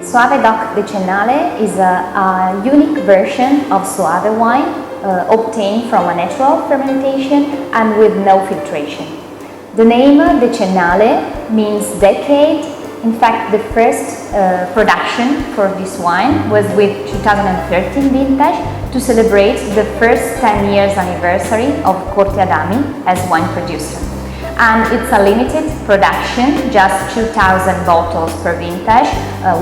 Soave Doc Decennale is a unique version of Soave wine obtained from a natural fermentation and with no filtration. The name Decennale means decade. In fact, the first production for this wine was with 2013 vintage to celebrate the first 10 years anniversary of Corte Adami as wine producer. And it's a limited production, just 2,000 bottles per vintage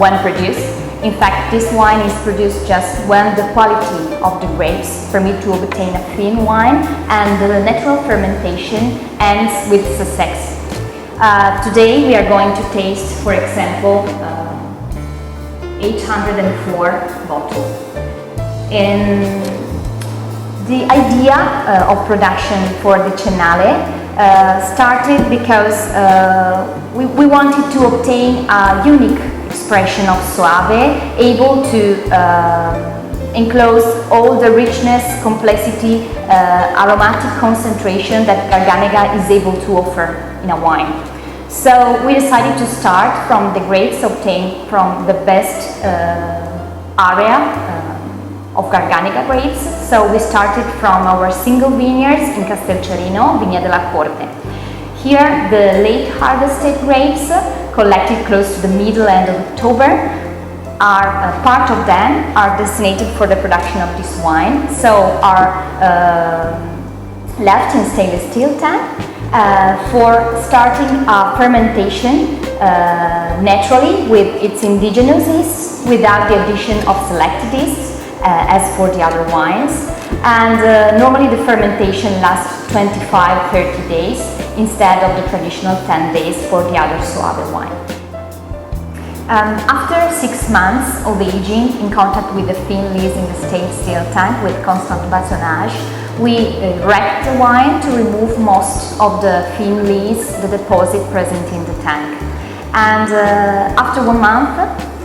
when produced. In fact, this wine is produced just when the quality of the grapes permit to obtain a thin wine and the natural fermentation ends with success. Today we are going to taste, for example, 804 bottles. And the idea of production for Decennale started because we wanted to obtain a unique expression of Soave, able to enclose all the richness, complexity, aromatic concentration that Garganega is able to offer in a wine. So we decided to start from the grapes obtained from the best area of Garganega grapes. So we started from our single vineyards in Castelcerino, Vigna della Corte. Here the late harvested grapes, collected close to the middle end of October, are part of them are designated for the production of this wine, so are left in stainless steel tank for starting a fermentation naturally with its indigenous yeast without the addition of selected yeast as for the other wines. And normally the fermentation lasts 25-30 days instead of the traditional 10 days for the other Soave wine. After 6 months of aging in contact with the thin lees in the stainless steel tank with constant bâtonnage, we wrapped the wine to remove most of the thin lees, the deposit present in the tank. And after 1 month,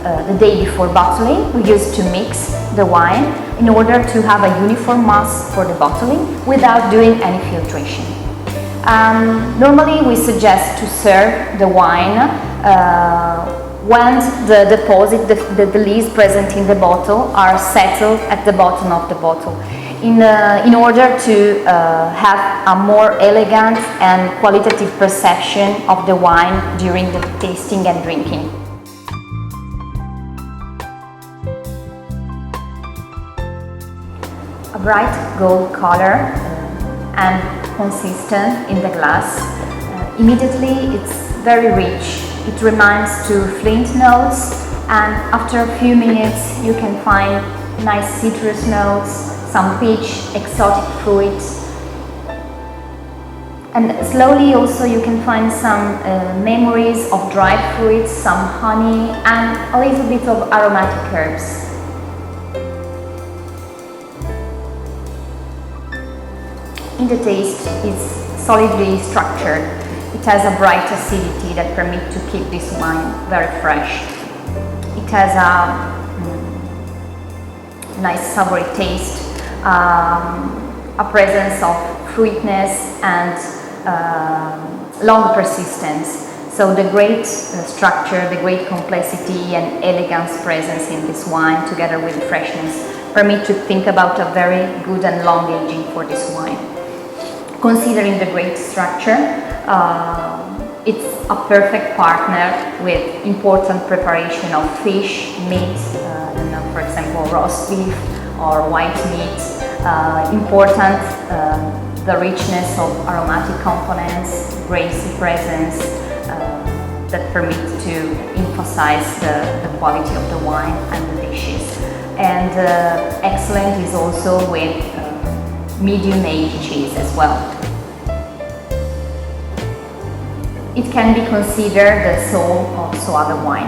the day before bottling, we used to mix the wine in order to have a uniform mass for the bottling without doing any filtration. Normally we suggest to serve the wine when the deposit, the lees present in the bottle are settled at the bottom of the bottle in order to have a more elegant and qualitative perception of the wine during the tasting and drinking. A bright gold color and consistent in the glass. Immediately it's very rich. It reminds to flint notes, and after a few minutes you can find nice citrus notes, some peach, exotic fruits. And slowly also you can find some memories of dried fruits, some honey and a little bit of aromatic herbs. In the taste, it's solidly structured. It has a bright acidity that permits to keep this wine very fresh. It has a nice savory taste, a presence of fruitness and long persistence. So the great structure, the great complexity and elegance presence in this wine together with the freshness permit to think about a very good and long aging for this wine. Considering the great structure, it's a perfect partner with important preparation of fish, meat, for example roast beef or white meat. Important the richness of aromatic components, grassy presence that permit to emphasize the quality of the wine and the dishes. And excellent is also with medium-aged cheese as well. It can be considered the soul of Soave wine.